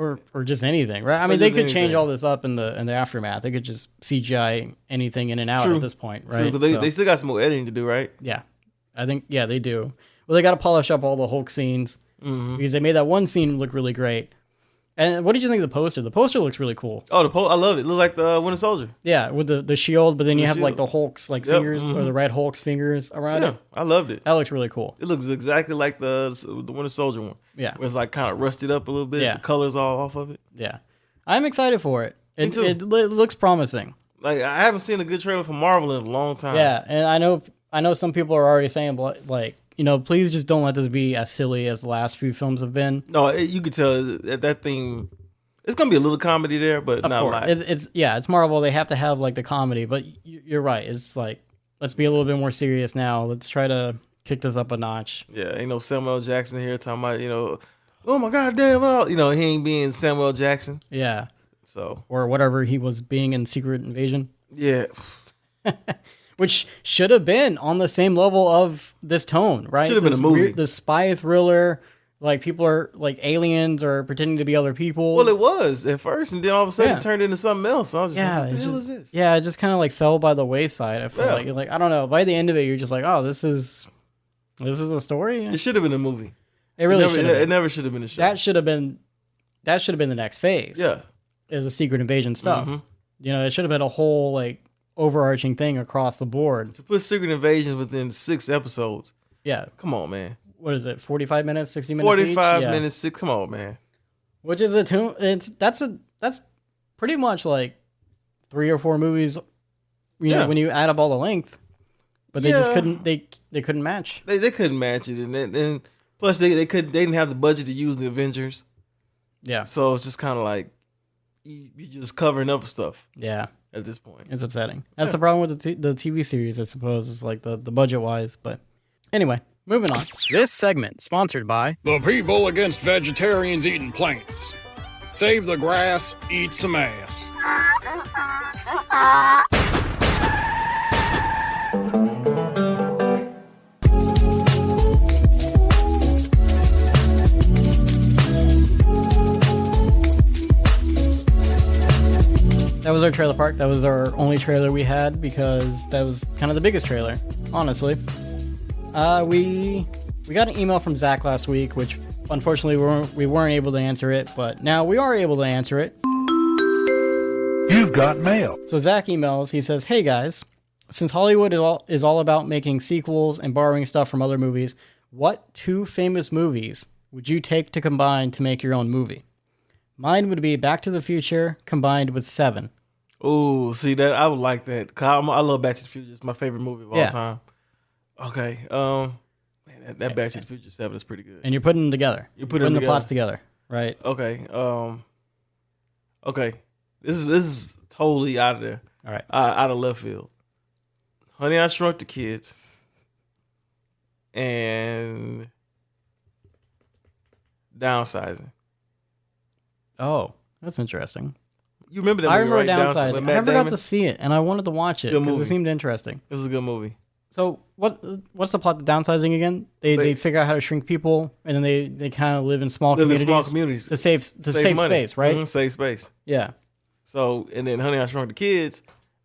S1: or just anything, right? I mean, they could change all this up in the aftermath. They could just CGI anything in and out at this point, right?
S2: True, they still got some more editing to do, right?
S1: Yeah, I think they do. Well, they got to polish up all the Hulk scenes because they made that one scene look really great. And what did you think of the poster? The poster looks really cool.
S2: Oh, I love it. It looks like the Winter Soldier.
S1: Yeah, with the shield, but then you have like the Hulk's like fingers or the Red Hulk's fingers around it.
S2: I loved it.
S1: That looks really cool.
S2: It looks exactly like the Winter Soldier one.
S1: Yeah,
S2: where it's like kind of rusted up a little bit.
S1: Yeah,
S2: the colors all off of it.
S1: Yeah, I'm excited for it.
S2: Me too.
S1: It looks promising.
S2: Like I haven't seen a good trailer for Marvel in a long time.
S1: Yeah, and I know some people are already saying like, you know, please just don't let this be as silly as the last few films have been.
S2: No, you could tell that thing. It's gonna be a little comedy there, but not a lot.
S1: It's Marvel. They have to have like the comedy, but you're right. It's like, let's be a little bit more serious now. Let's try to kick this up a notch.
S2: Yeah, ain't no Samuel L. Jackson here talking about, you know, oh my god damn, you know, he ain't being Samuel L. Jackson.
S1: Yeah.
S2: So
S1: or whatever he was being in Secret Invasion.
S2: Yeah.
S1: Which should have been on the same level of this tone, right?
S2: Should have been a movie.
S1: The spy thriller. Like, people are, like, aliens or pretending to be other people.
S2: Well, it was at first, and then all of a sudden it turned into something else. So I was just like, what the hell is this?
S1: Yeah, it just kind of, like, fell by the wayside. I feel like, I don't know. By the end of it, you're just like, oh, this is a story?
S2: It should have been a movie.
S1: It really should have.
S2: It never should have been a show.
S1: That should have been the next phase.
S2: Yeah.
S1: Is the Secret Invasion stuff. You know, it should have been a whole, like, overarching thing across the board.
S2: To put Secret Invasion within 6 episodes.
S1: Yeah.
S2: Come on, man.
S1: What is it? 45 minutes, 60 minutes
S2: 45
S1: each?
S2: minutes, 6. Come on, man.
S1: Which is that's pretty much like 3 or 4 movies, you know, when you add up all the length. But they just couldn't they couldn't match.
S2: They couldn't match it, and plus they didn't have the budget to use the Avengers.
S1: Yeah.
S2: So it's just kind of like you just covering up stuff.
S1: Yeah.
S2: At this point,
S1: it's upsetting. That's the problem with the TV series, I suppose. Is like the budget wise, but anyway. Moving on. This segment sponsored by
S8: the people against vegetarians eating plants. Save the grass, eat some ass.
S1: That was our trailer park. That was our only trailer we had because that was kind of the biggest trailer, honestly. We got an email from Zach last week, which unfortunately we weren't able to answer it, but now we are able to answer it.
S9: You've got mail.
S1: So Zach emails, he says, "Hey guys, since Hollywood is all about making sequels and borrowing stuff from other movies, what 2 famous movies would you take to combine to make your own movie? Mine would be Back to the Future combined with 7.
S2: Oh, see that I would like that. 'Cause I love Back to the Future. It's my favorite movie of all time. Okay, man, that Back to the Future 7 is pretty good.
S1: And you're putting them together. You're putting the plots together, right?
S2: Okay. Okay. This is totally out of there.
S1: All right.
S2: Out of left field. Honey, I Shrunk the Kids. And Downsizing.
S1: Oh, that's interesting.
S2: You remember that movie,
S1: I remember
S2: right?
S1: Downsizing. I never got to see it, and I wanted to watch it because it seemed interesting.
S2: It was a good movie.
S1: So what's the plot of Downsizing again? They figure out how to shrink people, and then they kind of live in small communities to save space, right?
S2: Mm-hmm, save space.
S1: Yeah.
S2: So and then Honey, I Shrunk the Kids.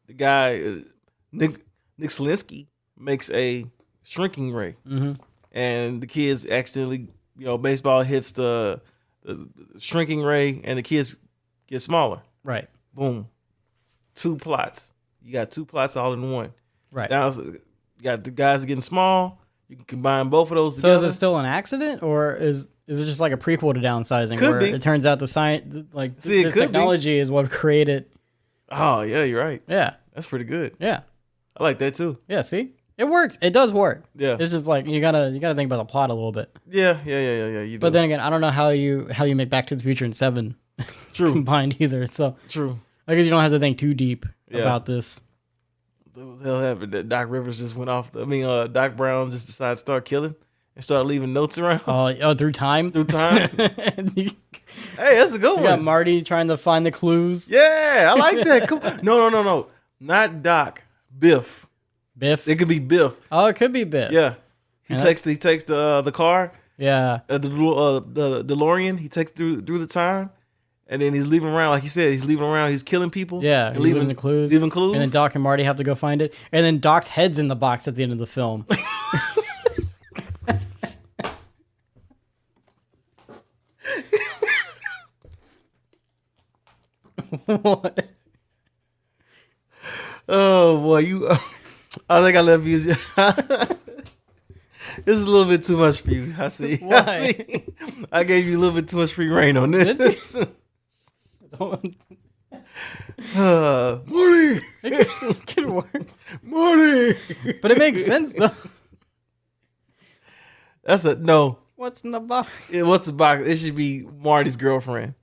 S2: The guy Nick Slinsky makes a shrinking ray, and the kids accidentally, baseball hits the shrinking ray, and the kids get smaller.
S1: Right.
S2: Boom. 2 plots. You got 2 plots all in one.
S1: Right.
S2: Now you got the guys getting small. You can combine both of those
S1: so
S2: together.
S1: Is it still an accident, or is it just like a prequel to Downsizing?
S2: Could
S1: where
S2: be.
S1: It turns out this technology is what created.
S2: Oh yeah, you're right.
S1: Yeah.
S2: That's pretty good.
S1: Yeah.
S2: I like that too.
S1: Yeah. See, it works. It does work.
S2: Yeah.
S1: It's just like you gotta think about the plot a little bit.
S2: Yeah. You do.
S1: But then again, I don't know how you make Back to the Future and 7 combined either. So
S2: true.
S1: I guess you don't have to think too deep about this.
S2: What the hell happened? That Doc Rivers just went off. Doc Brown just decided to start killing and start leaving notes around.
S1: Oh, through time?
S2: Through time. Hey, that's a good one.
S1: You got Marty trying to find the clues.
S2: Yeah, I like that. Come on. No. Not Doc. Biff.
S1: Biff?
S2: It could be Biff.
S1: Oh, it could be Biff.
S2: Yeah. He takes the car.
S1: Yeah.
S2: The DeLorean. He takes through the time. And then he's leaving around, like you said, he's killing people.
S1: Yeah,
S2: and
S1: he's leaving the clues.
S2: Leaving clues.
S1: And then Doc and Marty have to go find it. And then Doc's head's in the box at the end of the film. What?
S2: Oh boy, I think I left you. This is a little bit too much for you. I see.
S1: Why?
S2: I gave you a little bit too much free reign on this. Morty.
S1: It could work.
S2: Morty.
S1: But it makes sense though.
S2: That's a no.
S1: What's in the box?
S2: What's the box? It should be Marty's girlfriend.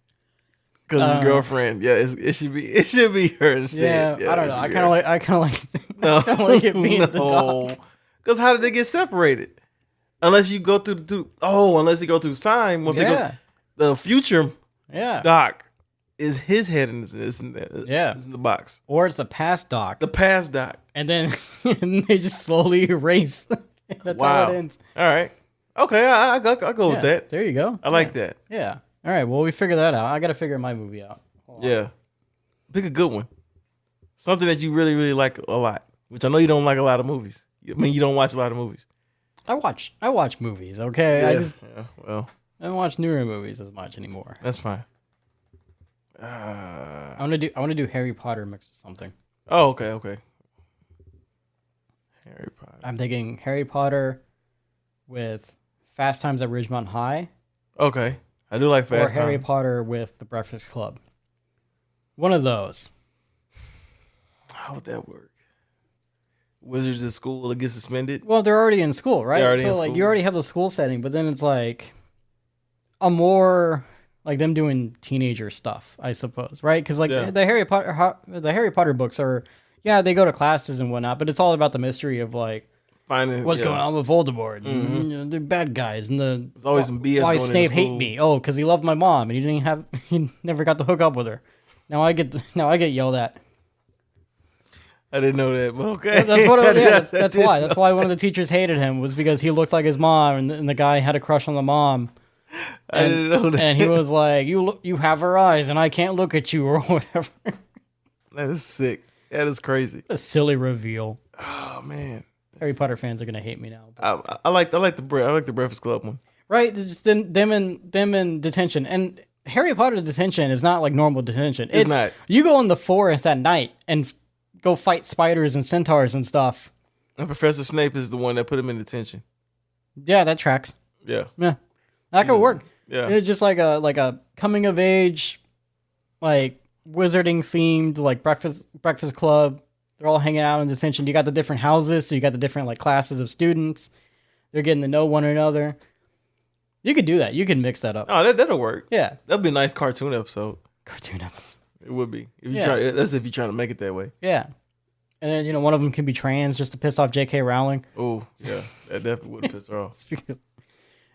S2: Because his girlfriend, it should be her instead.
S1: Yeah, I don't know. I kind of like it being the dog.
S2: Because how did they get separated? Unless you go unless you go through time. The future Doc is his head in the box.
S1: Or it's the past Doc.
S2: The past Doc.
S1: And then they just slowly erase. That's how it ends.
S2: All right. Okay, I'll go with that.
S1: There you go.
S2: I like that.
S1: Yeah. All right, well, we figured that out. I got to figure my movie out.
S2: Yeah. Pick a good one. Something that you really, really like a lot. Which I know you don't like a lot of movies. I mean, you don't watch a lot of movies.
S1: I watch movies, okay?
S2: I
S1: don't watch newer movies as much anymore.
S2: That's fine.
S1: I want to do Harry Potter mixed with something.
S2: Oh, okay. Harry Potter.
S1: I'm thinking Harry Potter with Fast Times at Ridgemont High.
S2: Okay. I do like Fast Times.
S1: Or Harry Potter with The Breakfast Club. One of those.
S2: How would that work? Wizards at school that get suspended?
S1: Well, they're already in school, right?
S2: So
S1: like you already have the school setting, but then it's like a more like them doing teenager stuff, I suppose, right? Because the Harry Potter books are, they go to classes and whatnot, but it's all about the mystery of like
S2: finding
S1: what's going on with Voldemort, and the bad guys, and
S2: there's always some BS.
S1: Why
S2: going
S1: Snape
S2: in
S1: hate me? Oh, because he loved my mom and he never got to hook up with her. Now I get yelled at.
S2: I didn't know that, but okay.
S1: That's why. That's why one of the teachers hated him, was because he looked like his mom, and the guy had a crush on the mom.
S2: I didn't know that.
S1: And he was like, "You have her eyes, and I can't look at you," or whatever.
S2: That is sick. That is crazy.
S1: A silly reveal.
S2: Oh man,
S1: Harry Potter fans are gonna hate me now.
S2: I like the Breakfast Club one.
S1: Right, just them in detention, and Harry Potter detention is not like normal detention.
S2: It's not.
S1: You go in the forest at night and go fight spiders and centaurs and stuff.
S2: And Professor Snape is the one that put him in detention.
S1: Yeah, that tracks.
S2: Yeah,
S1: that could work.
S2: Yeah,
S1: it's just like a coming of age, like wizarding themed, like breakfast club. They're all hanging out in detention. You got the different houses, so you got the different like classes of students. They're getting to know one another. You could do that. You can mix that up.
S2: Oh, that'll work.
S1: Yeah,
S2: that'd be a nice cartoon episode. It would be. That's if you're trying to make it that way.
S1: Yeah. And then, one of them can be trans just to piss off J.K. Rowling.
S2: Oh, yeah. That definitely would piss her off.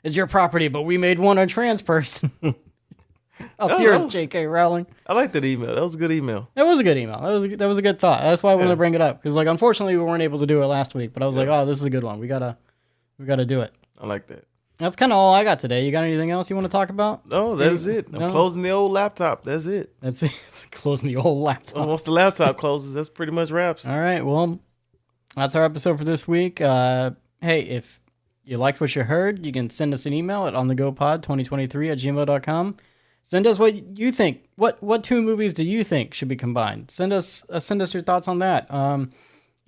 S1: It's your property, but we made one a trans person. Here's J.K. Rowling.
S2: I like that email. That was a good email.
S1: That was a good email. That was a good thought. That's why I wanted to bring it up. Because, like, unfortunately, we weren't able to do it last week. But I was like, oh, this is a good one. We gotta do it.
S2: I like that.
S1: That's kind of all I got today. You got anything else you want to talk about?
S2: No, that is it. I'm closing the old laptop. That's it.
S1: That's it. Closing the old laptop.
S2: Once the laptop closes, that's pretty much wraps.
S1: All right. Well, that's our episode for this week. Hey, if you liked what you heard, you can send us an email at onthegopod2023@gmail.com. Send us what you think. What two movies do you think should be combined? Send us your thoughts on that.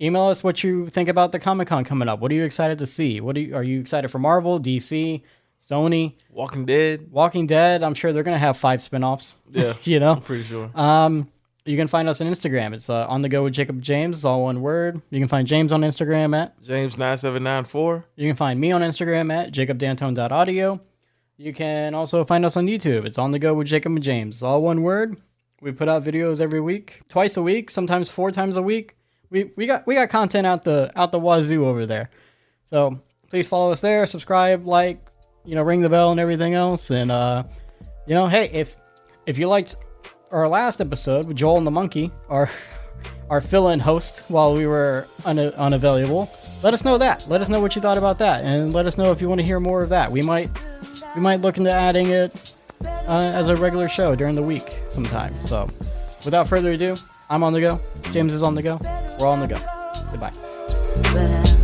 S1: Email us what you think about the Comic-Con coming up. What are you excited to see? Are you excited for Marvel, DC, Sony?
S2: Walking Dead.
S1: I'm sure they're going to have 5 spinoffs.
S2: Yeah.
S1: I'm
S2: pretty sure.
S1: You can find us on Instagram. It's On The Go with Jacob James. It's all one word. You can find James on Instagram at
S2: James9794.
S1: You can find me on Instagram at jacobdantone.audio. You can also find us on YouTube. It's On The Go with Jacob and James. It's all one word. We put out videos every week, twice a week, sometimes 4 times a week. We got content out the wazoo over there. So please follow us there, subscribe, like, ring the bell and everything else. And hey, if you liked our last episode with Joel and the Monkey, our fill-in host while we were unavailable, let us know that. Let us know what you thought about that, and let us know if you want to hear more of that. We might look into adding it as a regular show during the week sometime. So without further ado, I'm on the go. James is on the go. We're all on the go. Goodbye.